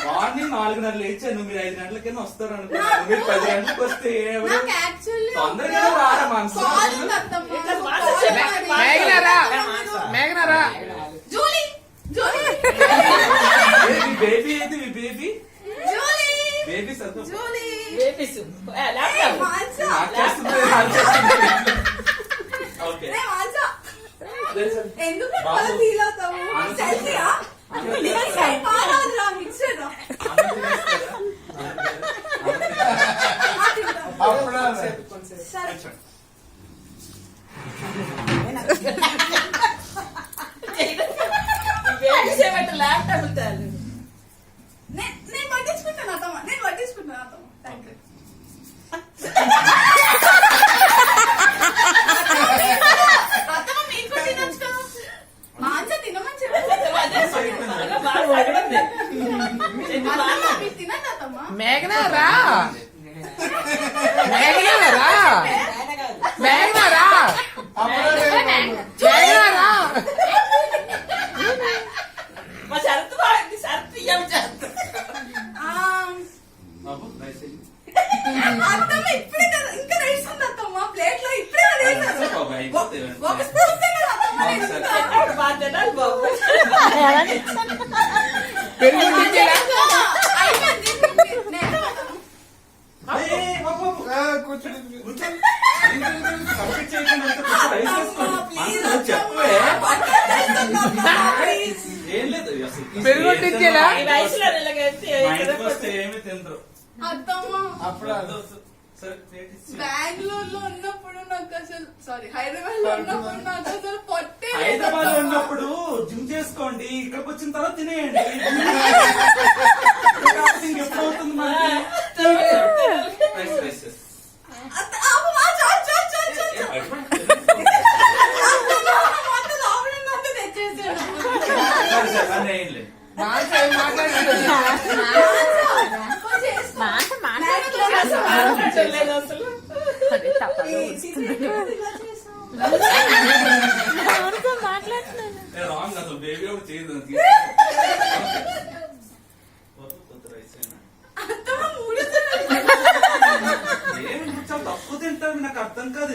Morning 4:30 లేచాను, మీరు 5 గంటల కింద వస్తారు అనుకున్నాను. మీరు 10 గంటలకు వస్తే తొందరగా రారా మనసు. బేబీ అయితే మీ బేబీ బేబీ ఓకే ల్యాప్టాప్ నేను పట్టించుకుంటాను అతమ్మ, నేను పట్టించుకుంటాను అతమ్మ. Thank you. అతమ్మ మీకు తినొచ్చు కదా, మాంస తినమని చెప్పండి. తినండి అతమ్మ. మేఘనా రా, మేఘనా రా, మేఘనా రా, మేఘనా రా. అత్తమ్మ ఇప్పుడే కదా, ఇంకా రైస్ ఉంది అత్తమ్మ ప్లేట్ లో, ఇప్పుడే ఒక స్పూన్ తిన్నాడు అత్తమ్మ. పెరుగుంటించేలా ఏమి తింటారు అత్తమ్మ. బెంగళూరు లో ఉన్నప్పుడు నాకు అసలు, సారీ హైదరాబాద్ లో ఉన్నప్పుడు నాకు అసలు పొట్టే. హైదరాబాద్ లో ఉన్నప్పుడు జిమ్ చేసుకోండి, ఇక్కడికి వచ్చిన తర్వాత తినేయండి. ఎప్పుడు అవుతుంది రాంగ్ అసలు బేబీ కూడా చేయదు. ఏమి చాలా తక్కువ తింటారు, నాకు అర్థం కాదు.